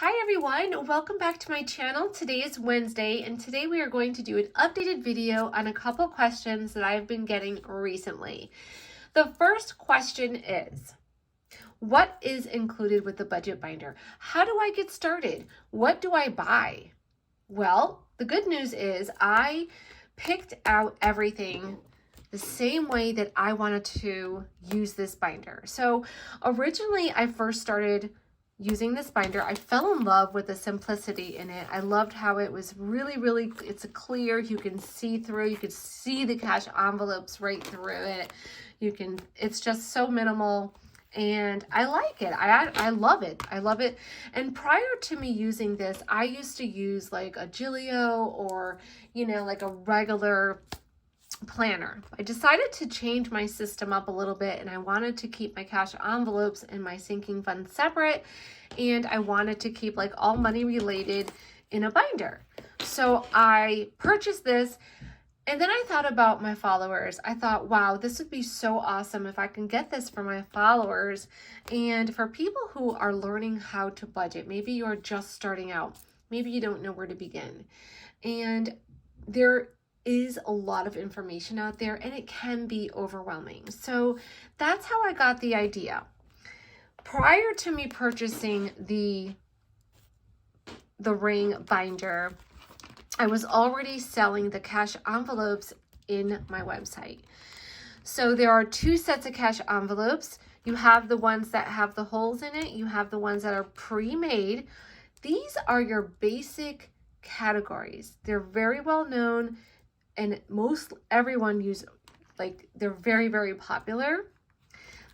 Hi everyone, welcome back to my channel. Today is Wednesday and today we are going to do an updated video on a couple questions that I've been getting recently. The first question is, what is included with the budget binder? How do I get started? What do I buy? Well, the good news is I picked out everything the same way that I wanted to use this binder. So originally I first started using this binder, I fell in love with the simplicity in it. I loved how it was really, it's a clear, you can see through, you can see the cash envelopes right through it. It's just so minimal and I like it. I love it. I love it. And prior to me using this, I used to use like a Gilio or, like a regular planner. I decided to change my system up a little bit and I wanted to keep my cash envelopes and my sinking funds separate, and I wanted to keep like all money related in a binder. So I purchased this and then I thought about my followers. I thought, wow, this would be so awesome if I can get this for my followers and for people who are learning how to budget. Maybe you're just starting out. Maybe you don't know where to begin. And there is a lot of information out there and it can be overwhelming. So that's how I got the idea. Prior to me purchasing the ring binder, I was already selling the cash envelopes in my website. So there are two sets of cash envelopes. You have the ones that have the holes in it. You have the ones that are pre-made. These are your basic categories. They're very well known and everyone uses, like, they're very very popular.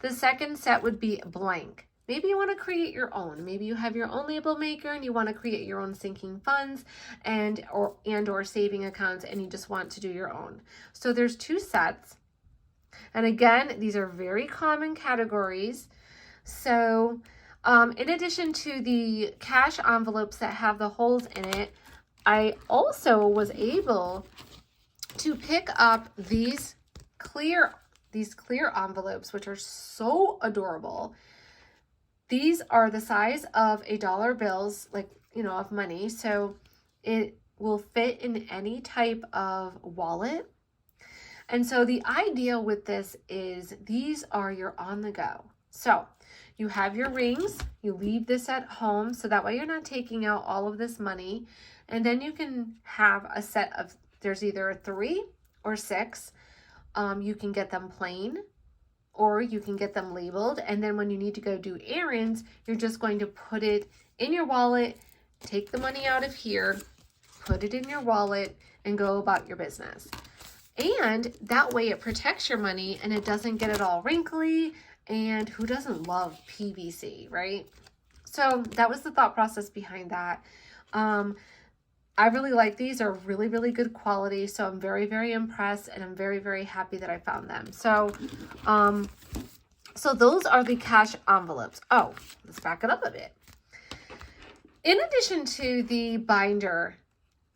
The second set would be blank. Maybe you want to create your own. Maybe you have your own label maker and you want to create your own sinking funds and or saving accounts and you just want to do your own. So there's two sets. And again, these are very common categories. So in addition to the cash envelopes that have the holes in it, I also was able to pick up these clear envelopes, which are so adorable. These are the size of $1 bills, like, of money. So it will fit in any type of wallet. And so the idea with this is these are your on the go. So you have your rings, you leave this at home. So that way you're not taking out all of this money. And then you can have a set of, there's either 3 or 6. You can get them plain or you can get them labeled. And then when you need to go do errands, you're just going to put it in your wallet, take the money out of here, put it in your wallet and go about your business. And that way it protects your money and it doesn't get it all wrinkly. And who doesn't love PVC, right? So that was the thought process behind that. I really like these. Are really good quality. So I'm very impressed and I'm very happy that I found them. So, so those are the cash envelopes. Oh, let's back it up a bit. In addition to the binder,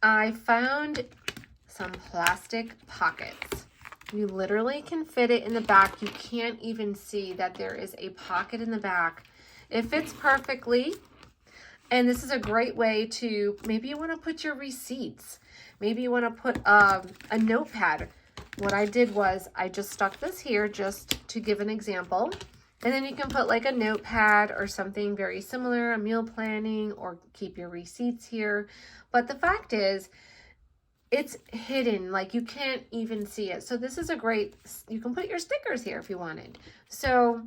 I found some plastic pockets. You literally can fit it in the back. You can't even see that there is a pocket in the back. It fits perfectly. And this is a great way to, maybe you want to put your receipts. Maybe you want to put a notepad. What I did was I just stuck this here just to give an example. And then you can put like a notepad or something very similar, a meal planning, or keep your receipts here. But the fact is, it's hidden, like you can't even see it. So this is a great, you can put your stickers here if you wanted. So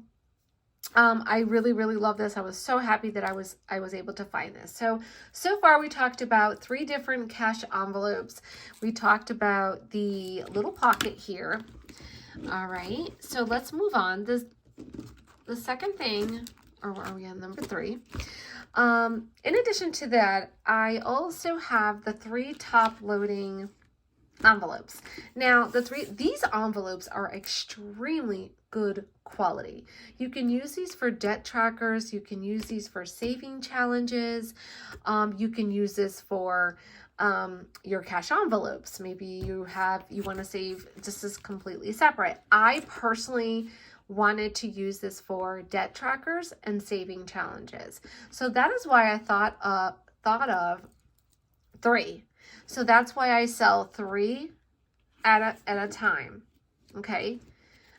I really love this. I was so happy that I was able to find this. So far we talked about 3 different cash envelopes. We talked about the little pocket here. All right, so let's move on. The second thing, or are we on number 3? In addition to that, I also have the 3 top loading envelopes. Now these envelopes are extremely good quality. You can use these for debt trackers. You can use these for saving challenges. You can use this for your cash envelopes. Maybe you want to save, this is completely separate. I personally wanted to use this for debt trackers and saving challenges. So that is why I thought of 3. So that's why I sell 3 at a time. Okay.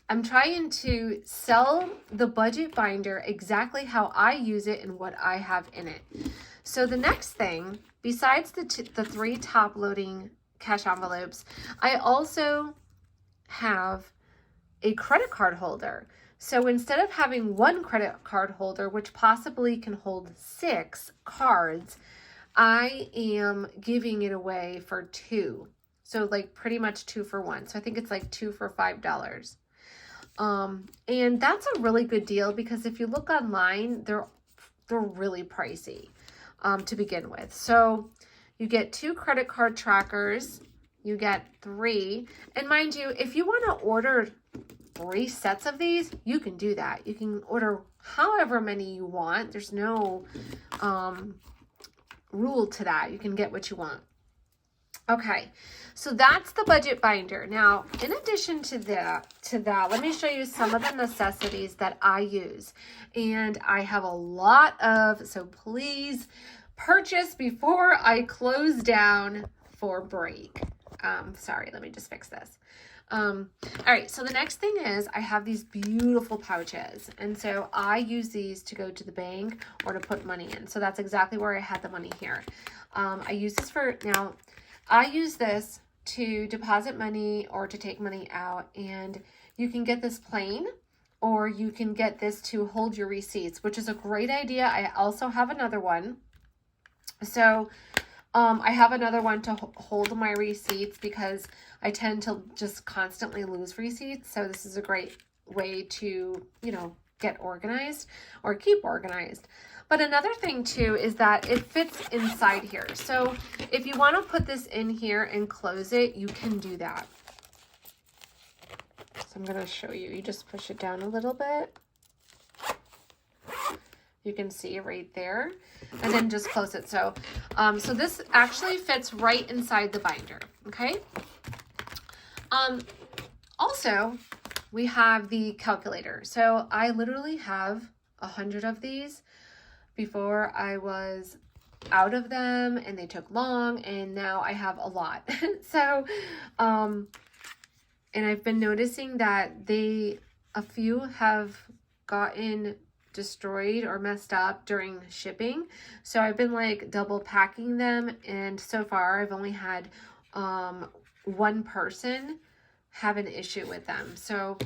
I'm trying to sell the budget binder exactly how I use it and what I have in it. So the next thing, besides the 3 top loading cash envelopes, I also have a credit card holder. So instead of having 1 credit card holder, which possibly can hold 6 cards, I am giving it away for 2. So like pretty much 2 for 1. So I think it's like 2 for $5. And that's a really good deal because if you look online, they're really pricey to begin with. So you get 2 credit card trackers, you get 3, and mind you, if you want to order 3 sets of these, you can do that. You can order however many you want. There's no rule to that. You can get what you want. Okay, so that's the budget binder. Now, in addition to that, let me show you some of the necessities that I use. And I have a lot of, so please purchase before I close down for break. Sorry, let me just fix this. All right, so the next thing is I have these beautiful pouches. And so I use these to go to the bank or to put money in. So that's exactly where I had the money here. I use this for, now, I use this to deposit money or to take money out, and you can get this plain or you can get this to hold your receipts, which is a great idea. I also have another one. So I have another one to hold my receipts because I tend to just constantly lose receipts. So this is a great way to, you know, get organized or keep organized. But another thing too is that it fits inside here. So if you want to put this in here and close it, you can do that. So I'm going to show you. You just push it down a little bit. You can see right there, and then just close it. So, so this actually fits right inside the binder. Okay. Also, we have the calculator. So I literally have 100 of these. Before I was out of them and they took long, and now I have a lot. So, and I've been noticing that a few have gotten destroyed or messed up during shipping. So I've been like double packing them, and so far I've only had 1 person have an issue with them. So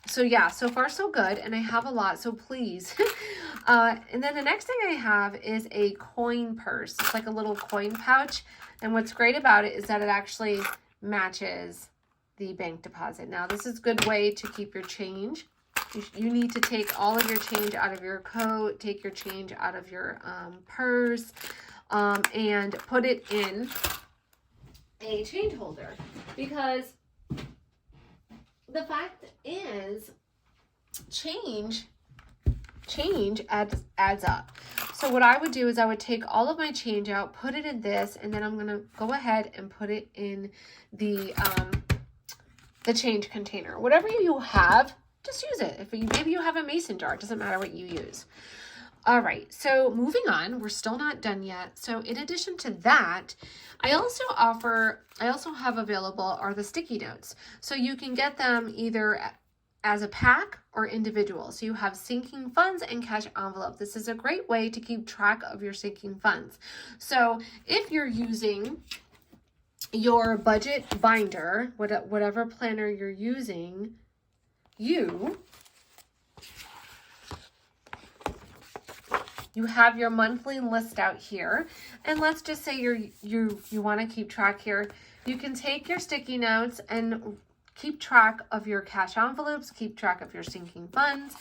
so yeah, so far so good, and I have a lot, so please. And then the next thing I have is a coin purse. It's like a little coin pouch, and what's great about it is that it actually matches the bank deposit. Now, this is a good way to keep your change. You need to take all of your change out of your coat, take your change out of your purse, and put it in a change holder, because the fact is change adds up. So what I would do is I would take all of my change out, put it in this, and then I'm going to go ahead and put it in the change container. Whatever you have, just use it. Maybe you have a mason jar, it doesn't matter what you use. All right, so moving on, we're still not done yet. So in addition to that, I also have available are the sticky notes. So you can get them either as a pack or individual. So you have sinking funds and cash envelope. This is a great way to keep track of your sinking funds. So if you're using your budget binder, whatever planner you're using, you have your monthly list out here, and let's just say you want to keep track here. You can take your sticky notes and keep track of your cash envelopes, keep track of your sinking funds.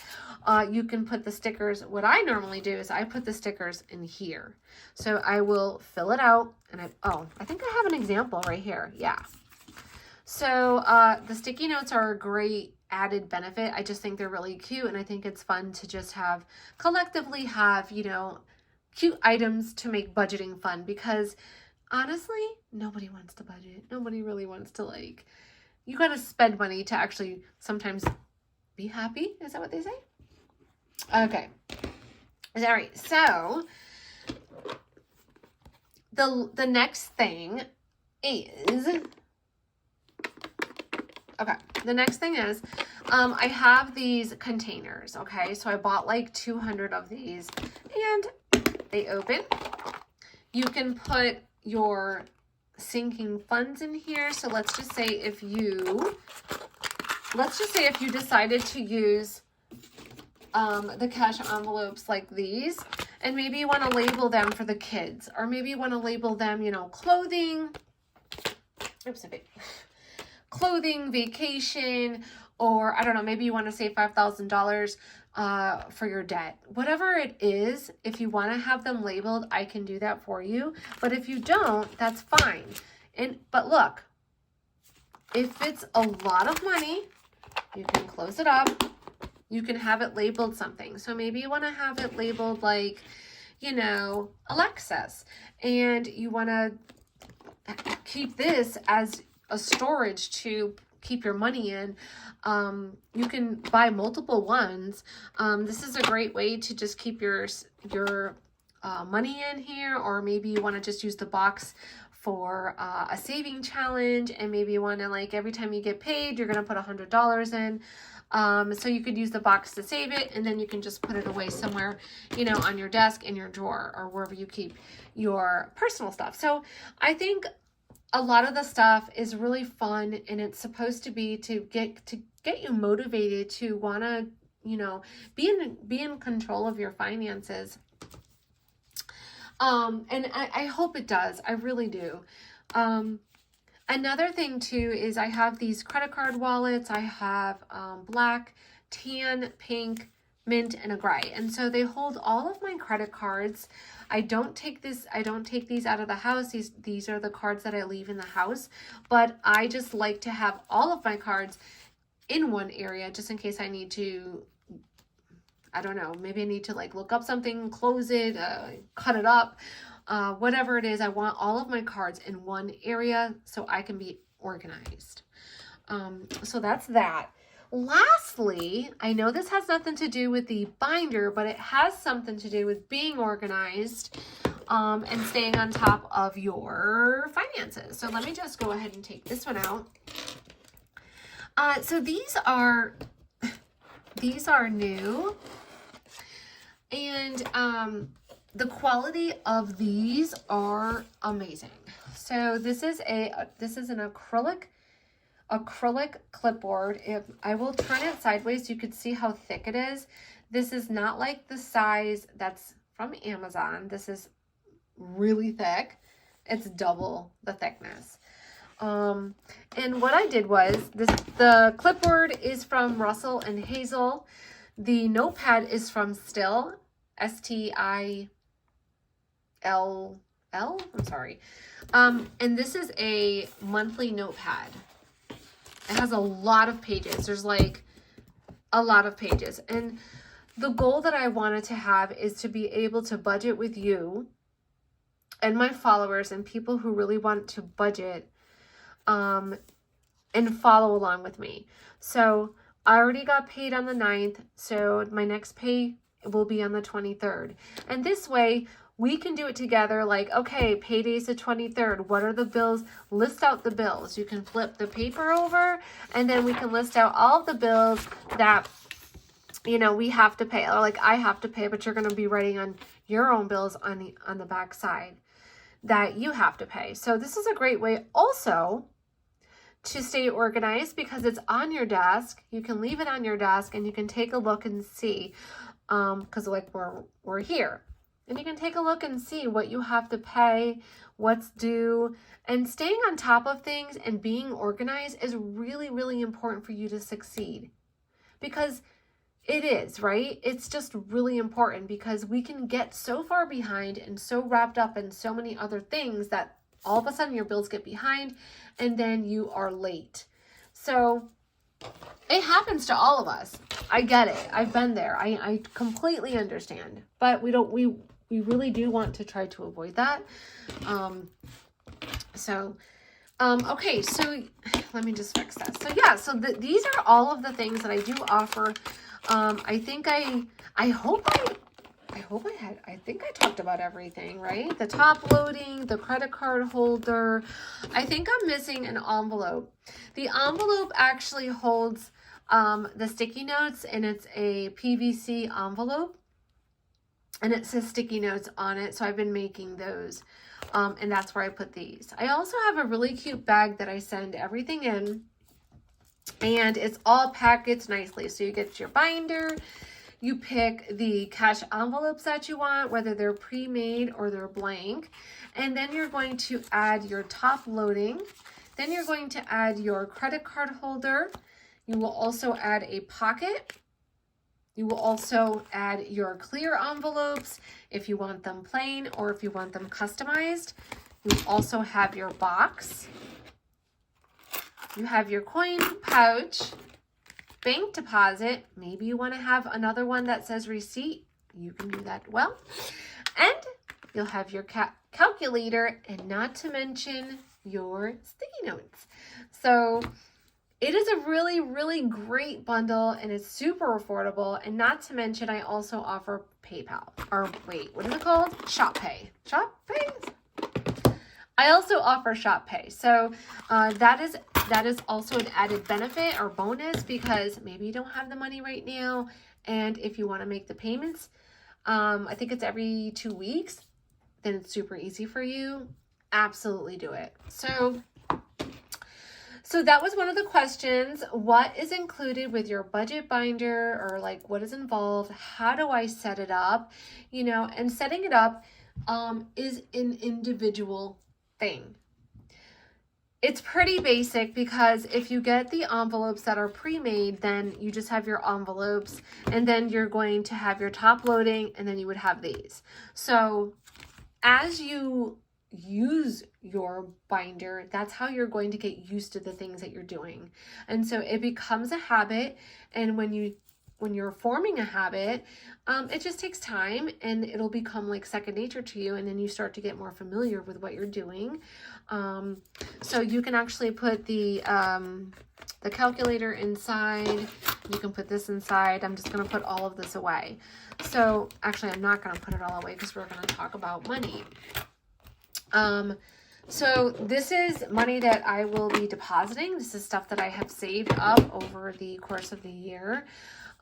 You can put the stickers. What I normally do is I put the stickers in here. So I will fill it out, and I think I have an example right here. Yeah. So the sticky notes are a great added benefit. I just think they're really cute, and I think it's fun to just collectively have, you know, cute items to make budgeting fun, because honestly, nobody wants to budget. Nobody really wants to, like, you got to spend money to actually sometimes be happy. Is that what they say? Okay. All right. So the next thing is, okay, the next thing is, I have these containers, okay? So I bought like 200 of these, and they open. You can put your sinking funds in here. So let's just say if you decided to use the cash envelopes like these, and maybe you want to label them for the kids, or maybe you want to label them, you know, clothing, clothing, vacation, or I don't know, maybe you want to save $5,000 for your debt. Whatever it is, if you want to have them labeled, I can do that for you. But if you don't, that's fine. But look, if it's a lot of money, you can close it up. You can have it labeled something. So maybe you want to have it labeled like, you know, Alexis, and you want to keep this as a storage to keep your money in. You can buy multiple ones. This is a great way to just keep your money in here, or maybe you want to just use the box for a saving challenge, and maybe you want to, like, every time you get paid, you're going to put $100 in. So you could use the box to save it, and then you can just put it away somewhere, you know, on your desk, in your drawer, or wherever you keep your personal stuff. So I think a lot of the stuff is really fun, and it's supposed to be to get you motivated to want to, you know, be in control of your finances. And I hope it does. I really do. Another thing too is I have these credit card wallets. I have black, tan, pink, mint, and a gray. And so they hold all of my credit cards. I don't take these out of the house. These are the cards that I leave in the house. But I just like to have all of my cards in one area just in case I need to, I don't know, maybe I need to like look up something, close it, cut it up. Whatever it is, I want all of my cards in one area so I can be organized. So that's that. Lastly, I know this has nothing to do with the binder, but it has something to do with being organized and staying on top of your finances. So let me just go ahead and take this one out. So these are new, and the quality of these are amazing. So this is an acrylic clipboard. If I will turn it sideways, you could see how thick it is. This is not like the size that's from Amazon. This is really thick. It's double the thickness. And what I did was the clipboard is from Russell and Hazel. The notepad is from Still, STILL. I'm sorry. And this is a monthly notepad. It has a lot of pages. There's like a lot of pages. And the goal that I wanted to have is to be able to budget with you and my followers and people who really want to budget and follow along with me. So I already got paid on the 9th. So my next pay will be on the 23rd. And this way we can do it together. Like, okay, payday's the 23rd. What are the bills? List out the bills. You can flip the paper over, and then we can list out all of the bills that, you know, we have to pay. Or like I have to pay, but you're going to be writing on your own bills on the back side that you have to pay. So this is a great way also to stay organized because it's on your desk. You can leave it on your desk and you can take a look and see, because like we're here. And you can take a look and see what you have to pay, what's due, and staying on top of things and being organized is really, really important for you to succeed. Because it is, right? It's just really important because we can get so far behind and so wrapped up in so many other things that all of a sudden your bills get behind and then you are late. So it happens to all of us. I get it. I've been there. I completely understand. But we really do want to try to avoid that. Okay, so let me just fix that. So yeah, so these are all of the things that I do offer. I think I think I talked about everything, right? The top loading, the credit card holder. I think I'm missing an envelope. The envelope actually holds the sticky notes, and it's a PVC envelope, and it says sticky notes on it. So I've been making those. And that's where I put these. I also have a really cute bag that I send everything in, and it's all packaged nicely. So you get your binder, you pick the cash envelopes that you want, whether they're pre-made or they're blank, and then you're going to add your top loading. Then you're going to add your credit card holder. You will also add a pocket. You will also add your clear envelopes if you want them plain or if you want them customized. You also have your box. You have your coin pouch, bank deposit. Maybe you want to have another one that says receipt. You can do that well. And you'll have your calculator, and not to mention your sticky notes. So it is a really, really great bundle, and it's super affordable. And not to mention, I also offer PayPal. Or wait, what is it called? Shop Pay. Shop Pay? I also offer Shop Pay. So that is also an added benefit or bonus, because maybe you don't have the money right now. And if you want to make the payments, I think it's every 2 weeks, then it's super easy for you. Absolutely do it. So that was one of the questions. What is included with your budget binder, or like what is involved? How do I set it up? You know, and setting it up is an individual thing. It's pretty basic, because if you get the envelopes that are pre-made, then you just have your envelopes, and then you're going to have your top loading, and then you would have these. So as you use your binder, that's how you're going to get used to the things that you're doing. And so it becomes a habit, and when you're forming a habit, it just takes time, and it'll become like second nature to you, and then you start to get more familiar with what you're doing. So you can actually put the calculator inside. You can put this inside. I'm just going to put all of this away. So actually, I'm not going to put it all away, because we're going to talk about money. So this is money that I will be depositing. This is stuff that I have saved up over the course of the year.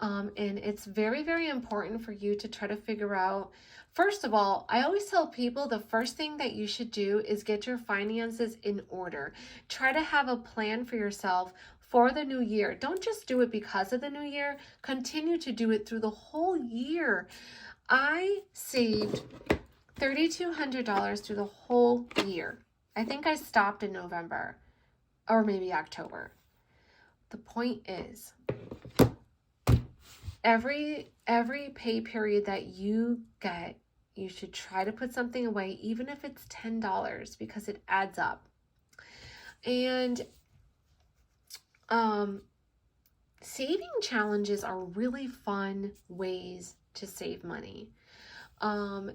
And it's very, very important for you to try to figure out. First of all, I always tell people the first thing that you should do is get your finances in order. Try to have a plan for yourself for the new year. Don't just do it because of the new year. Continue to do it through the whole year. I saved $3,200 through the whole year. I think I stopped in November or maybe October. The point is, every pay period that you get, you should try to put something away, even if it's $10, because it adds up. And saving challenges are really fun ways to save money.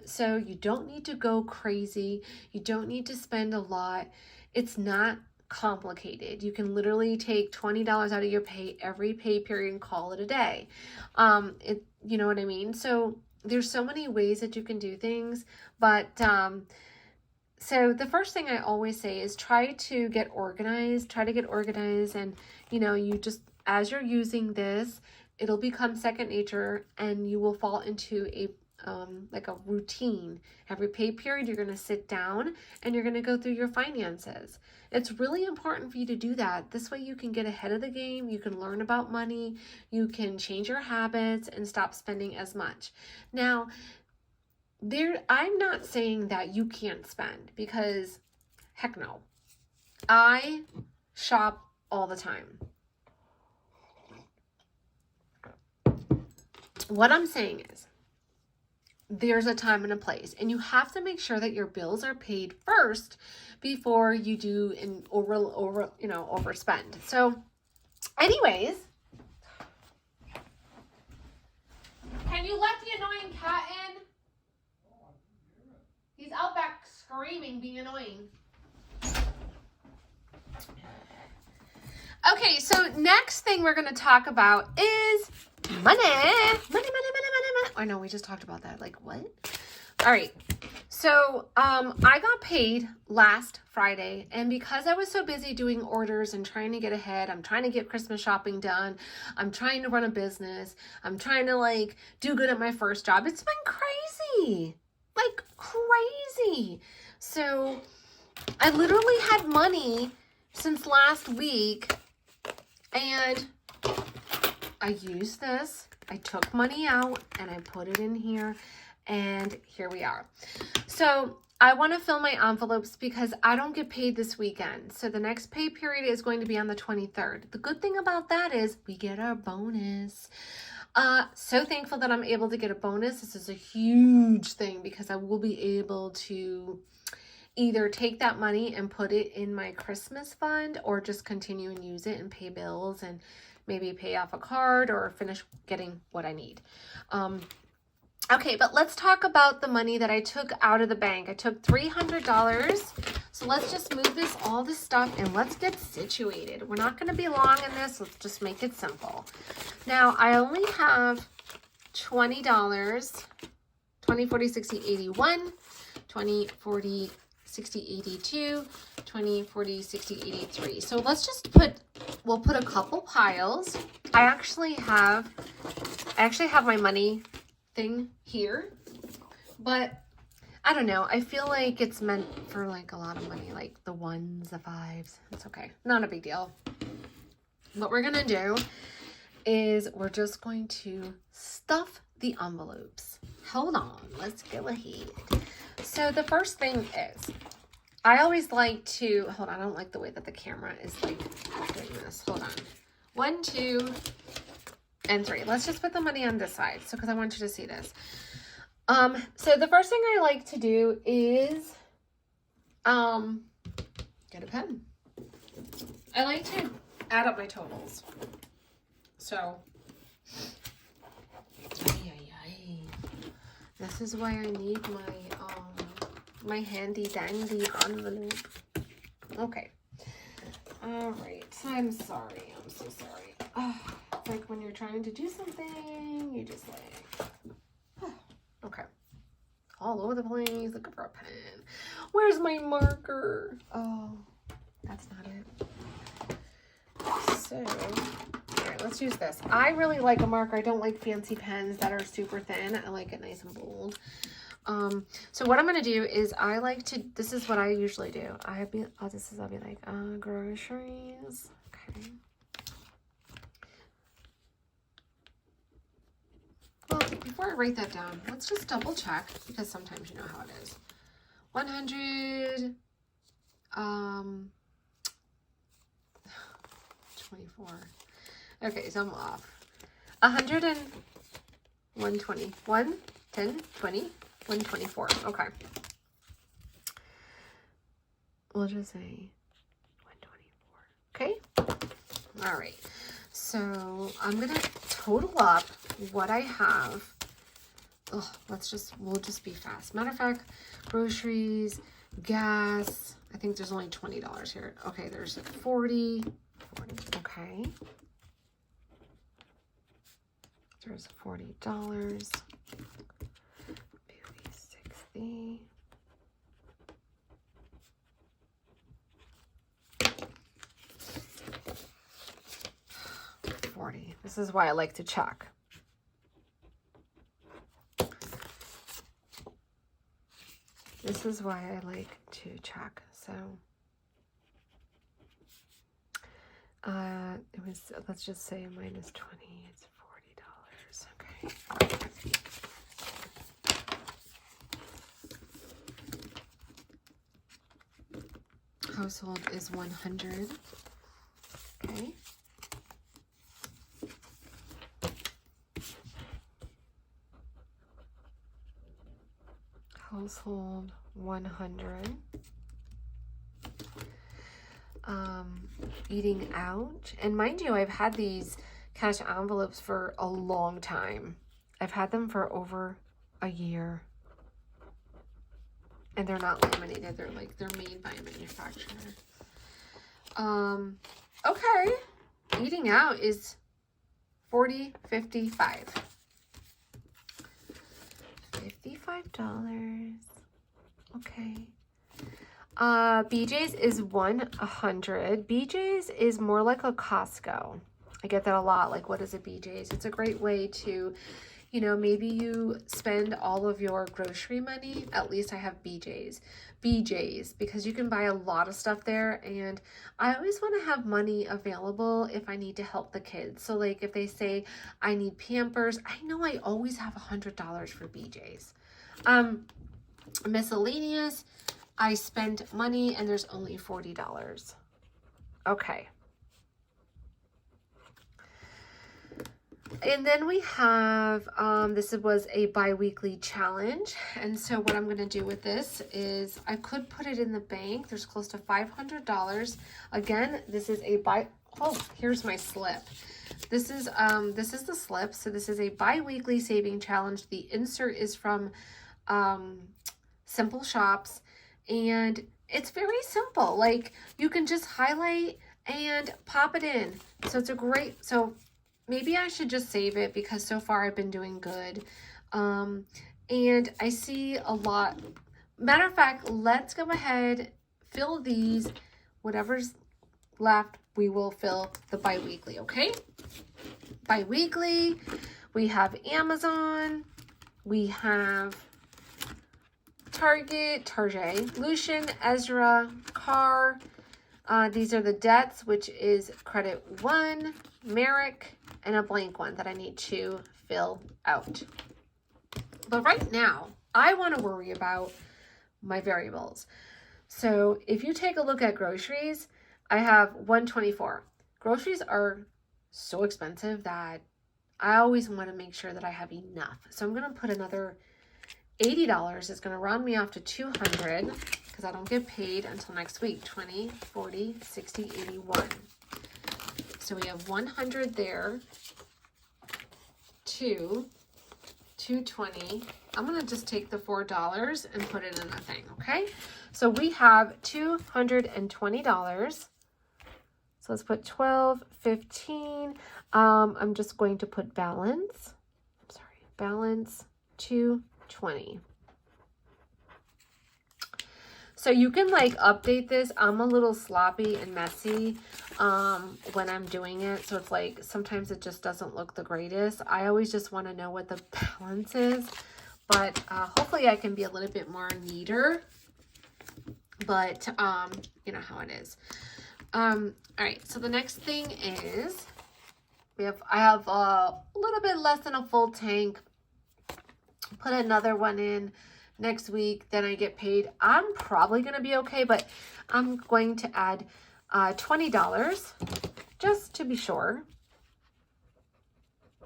So you don't need to go crazy. You don't need to spend a lot. It's not complicated. You can literally take $20 out of your pay every pay period and call it a day. You know what I mean? So there's so many ways that you can do things, but so the first thing I always say is try to get organized. And you just, as you're using this, it'll become second nature, and you will fall into like a routine. Every pay period, you're going to sit down and you're going to go through your finances. It's really important for you to do that. This way you can get ahead of the game. You can learn about money. You can change your habits and stop spending as much. Now, I'm not saying that you can't spend, because heck no. I shop all the time. What I'm saying is, there's a time and a place, and you have to make sure that your bills are paid first before you do overspend. So anyways, can you let the annoying cat in? He's out back screaming, being annoying. Okay, so next thing we're going to talk about is money. Money. Oh, no, we just talked about that. Like, what? All right. So, I got paid last Friday, and because I was so busy doing orders and trying to get ahead, I'm trying to get Christmas shopping done. I'm trying to run a business. I'm trying to, like, do good at my first job. It's been crazy. Like, crazy. So, I literally had money since last week, and I used this. I took money out and I put it in here, and here we are. So I want to fill my envelopes because I don't get paid this weekend. So the next pay period is going to be on the 23rd. The good thing about that is we get our bonus. So thankful that I'm able to get a bonus. This is a huge thing because I will be able to either take that money and put it in my Christmas fund or just continue and use it and pay bills and maybe pay off a card or finish getting what I need. Okay, but let's talk about the money that I took out of the bank. I took $300. So let's just move all this stuff and let's get situated. We're not going to be long in this. Let's just make it simple. Now, I only have $20, 20, 40, 60, 81, 20, 40, 60, 82, 20, 40, 60, 83. So let's just we'll put a couple piles. I actually have my money thing here, but I don't know. I feel like it's meant for like a lot of money, like the ones, the fives. It's okay. Not a big deal. What we're going to do is we're just going to stuff the envelopes. Hold on. Let's go ahead. So the first thing is, I always like to, hold on, I don't like the way that the camera is like doing this. Hold on. 1, 2, and 3. Let's just put the money on this side. So, because I want you to see this. So the first thing I like to do is, get a pen. I like to add up my totals. So, this is why I need my handy dandy envelope. Okay. All right. I'm sorry. I'm so sorry. It's like when you're trying to do something, you just like, okay. All over the place, looking for a pen. Where's my marker? Oh, that's not it. So, all right, let's use this. I really like a marker. I don't like fancy pens that are super thin. I like it nice and bold. So what I'm going to do is this is what I usually do. I'll be like, groceries. Okay. Well, before I write that down, let's just double check because sometimes you know how it is. 100, 24. Okay, so I'm off. 100 and 120. 1, 10, 20, 124. Okay. We'll just say 124. Okay? All right. So I'm going to total up what I have. Oh, we'll just be fast. Matter of fact, groceries, gas. I think there's only $20 here. Okay, there's 40. Okay. There's $40. Beauty 60. This is why I like to check. This is why I like to check. So it was, let's just say minus 20, it's $40. Okay. Household is 100. Okay. Household 100. Eating out, and mind you, I've had these cash envelopes for a long time. I've had them for over a year, and they're not laminated. They're made by a manufacturer. Okay. Eating out is $40, $55. $55. Okay. BJ's is $100. BJ's is more like a Costco. I get that a lot. Like, what is a BJ's? It's a great way to, you know, maybe you spend all of your grocery money. At least I have BJ's, because you can buy a lot of stuff there. And I always want to have money available if I need to help the kids. So like if they say I need Pampers, I know I always have $100 for BJ's. Miscellaneous, I spent money and there's only $40. Okay. And then we have, this was a bi-weekly challenge. And so what I'm going to do with this is I could put it in the bank. There's close to $500. Again, this is a oh, here's my slip. This is the slip. So this is a bi-weekly saving challenge. The insert is from Simple Shops, and it's very simple. Like, you can just highlight and pop it in. So it's a great, so maybe I should just save it because so far I've been doing good. And I see a lot. Matter of fact, let's go ahead, fill these. Whatever's left, we will fill the bi-weekly, okay? Bi-weekly, we have Amazon, we have Target, Lucian, Ezra, Car. These are the debts, which is credit 1, Merrick, and a blank one that I need to fill out. But right now, I want to worry about my variables. So if you take a look at groceries, I have $124. Groceries are so expensive that I always want to make sure that I have enough. So I'm going to put another $80. It's going to round me off to $200 because I don't get paid until next week. 20, 40, 60, 81. So we have 100 there. 220. I'm going to just take the $4 and put it in a thing, okay? So we have $220. So let's put 12, 15. I'm just going to put balance. I'm sorry, balance 220. So you can like update this. I'm a little sloppy and messy when I'm doing it. So it's like sometimes it just doesn't look the greatest. I always just want to know what the balance is. But hopefully I can be a little bit more neater. But you know how it is. All right, so the next thing is I have a little bit less than a full tank. Put another one in next week, then I get paid. I'm probably going to be okay, but I'm going to add $20 just to be sure.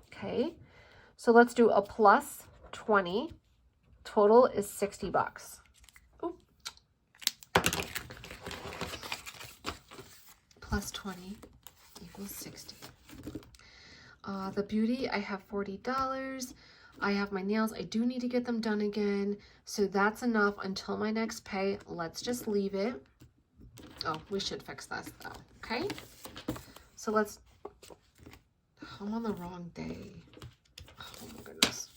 Okay, so let's do a plus 20. Total is $60. Ooh. Plus 20 equals 60. The beauty, I have $40. I have my nails. I do need to get them done again. So that's enough until my next pay. Let's just leave it. Oh, we should fix this though. Okay. So let's, I'm on the wrong day. Oh my goodness.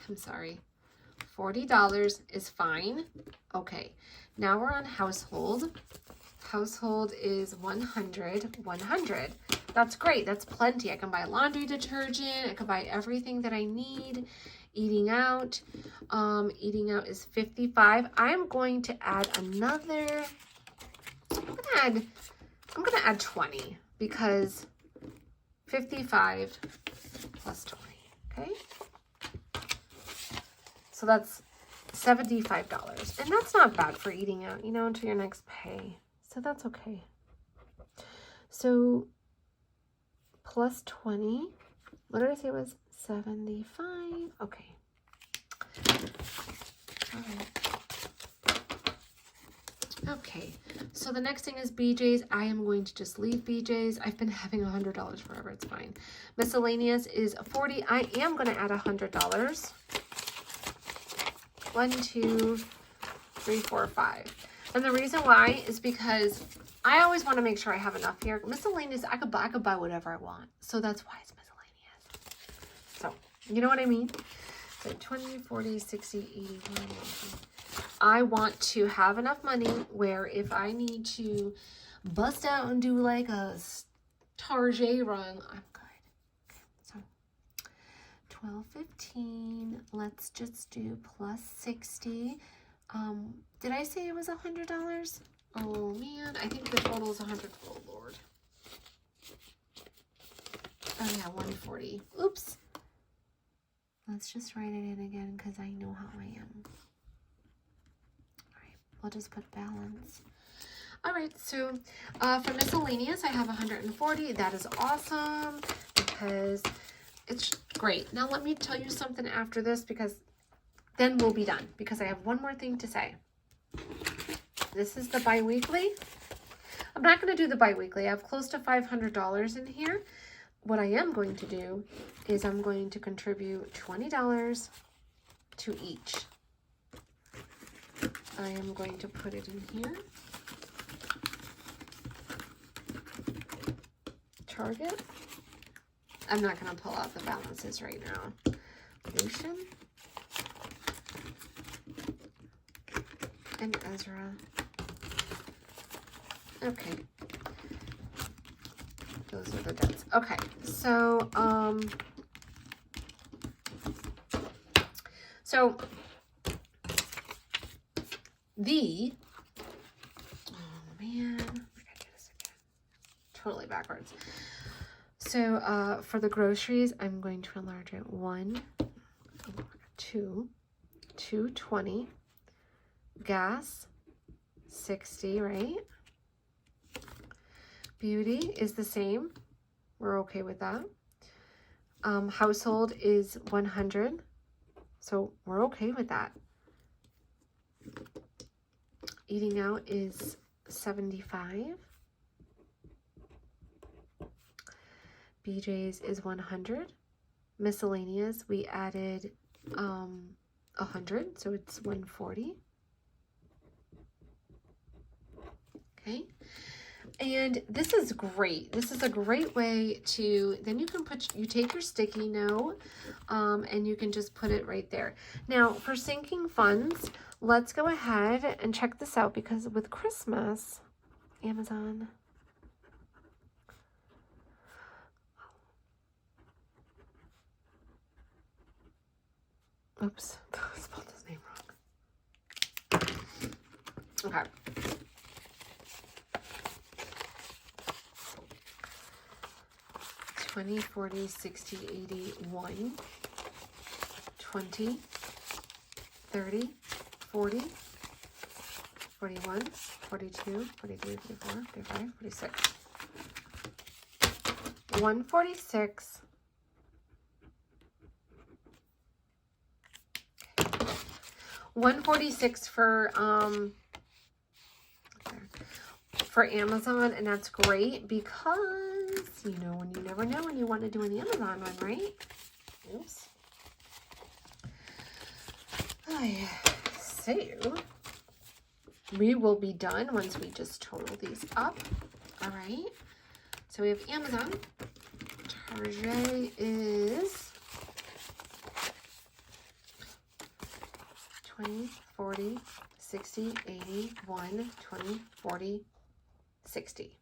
I'm sorry. $40 is fine. Okay. Now we're on household. Household is 100. That's great. That's plenty. I can buy laundry detergent. I can buy everything that I need. Eating out. Eating out is 55. I'm going to add another. I'm gonna add 20 because 55 plus 20. Okay. So that's $75. And that's not bad for eating out, you know, until your next pay. So that's okay. So plus 20, what did I say it was? 75. Okay. All right. Okay. So the next thing is BJ's. I am going to just leave BJ's. I've been having $100 forever. It's fine. Miscellaneous is 40. I am going to add $100. 1, 2, 3, 4, 5. And the reason why is because I always want to make sure I have enough here. Miscellaneous, I could buy whatever I want. So that's why it's miscellaneous. So, you know what I mean? So 20, 40, 60, 80, 100. I want to have enough money where if I need to bust out and do like a Target run, I'm good. Okay, so 12, 15. Let's just do plus 60. Did I say it was $100? Oh man, I think the total is 100. Oh Lord. Oh yeah, 140. Oops. Let's just write it in again because I know how I am. All right, we'll just put balance. All right, so for miscellaneous, I have 140. That is awesome because it's great. Now let me tell you something after this because then we'll be done because I have one more thing to say. This is the bi-weekly. I'm not going to do the bi-weekly. I have close to $500 in here. What I am going to do is I'm going to contribute $20 to each. I am going to put it in here. Target. I'm not going to pull out the balances right now. Lucian. And Ezra. Okay. Those are the debts. Okay, so the, oh man, I gotta do this again. Totally backwards. So for the groceries, I'm going to enlarge it 220, gas, 60, right? Beauty is the same. We're okay with that. Household is 100. So we're okay with that. Eating out is 75. BJ's is 100. Miscellaneous, we added 100, so it's 140. Okay. And this is great. This is a great way to, then you can you take your sticky note and you can just put it right there. Now for sinking funds, let's go ahead and check this out because with Christmas, Amazon. Oops, I spelled his name wrong. Okay. 20, 40, 60, 80, 1, 20, 30, 40, 41, 42, 43, 44, 45, 46. 146. 146 for Amazon, and that's great because you know when you never know when you want to do an Amazon one, right? Oops. So we will be done once we just total these up. All right. So we have Amazon. Target is 20, 40, 60, 80, 1, 20, 40, 60.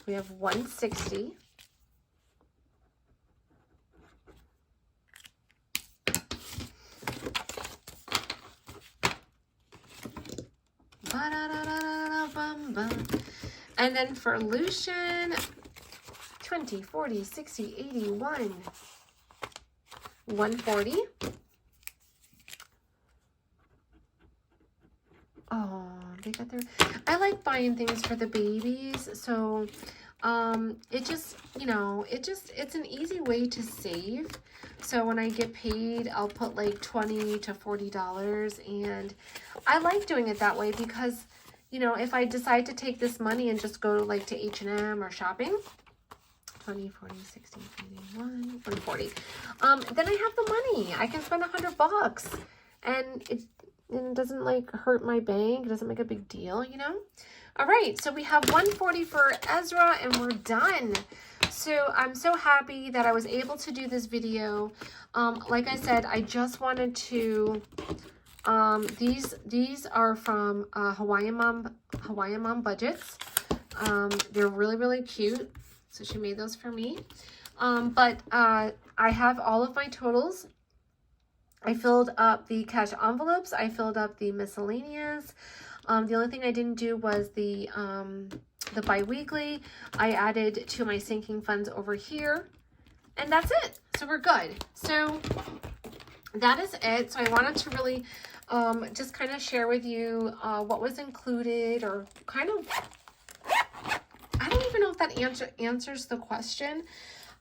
We have 160. And then for Lucian, 20, 40, 60, 80, 140. Oh, they got their, I like buying things for the babies. So, it just, you know, it's an easy way to save. So when I get paid, I'll put like $20 to $40. And I like doing it that way because, you know, if I decide to take this money and just go like to H&M or shopping, 20, 40, 60, 81, 140. Then I have the money. I can spend $100 and it's, and it doesn't like hurt my bank. It doesn't make a big deal, you know? All right, so we have 140 for Ezra and we're done. So I'm so happy that I was able to do this video. Like I said, I just wanted to, these are from Hawaiian Mom Budgets. They're really, really cute. So she made those for me. I have all of my totals. I filled up the cash envelopes. I filled up the miscellaneous. The only thing I didn't do was the bi-weekly. I added to my sinking funds over here. And that's it. So we're good. So that is it. So I wanted to really just kind of share with you what was included, or kind of, I don't even know if that answers the question.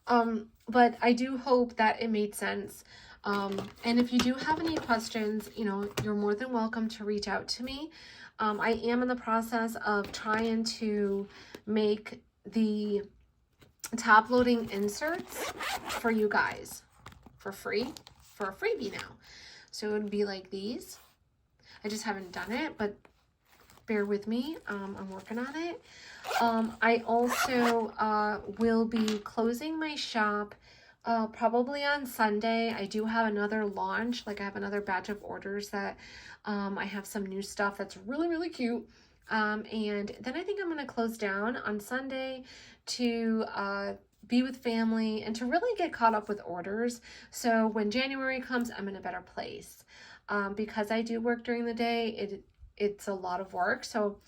But I do hope that it made sense. And if you do have any questions, you know, you're more than welcome to reach out to me. I am in the process of trying to make the top loading inserts for you guys for free, for a freebie now. So it would be like these. I just haven't done it, but bear with me. I'm working on it. I also will be closing my shop probably on Sunday. I do have another launch. Like I have another batch of orders that I have some new stuff that's really, really cute. And then I think I'm going to close down on Sunday to be with family and to really get caught up with orders. So when January comes, I'm in a better place. Because I do work during the day, it's a lot of work. So,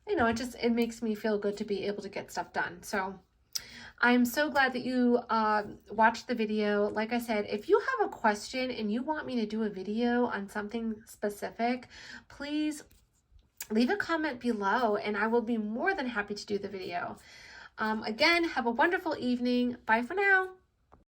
you know, it makes me feel good to be able to get stuff done. So I'm so glad that you watched the video. Like I said, if you have a question and you want me to do a video on something specific, please leave a comment below and I will be more than happy to do the video. Again, have a wonderful evening. Bye for now.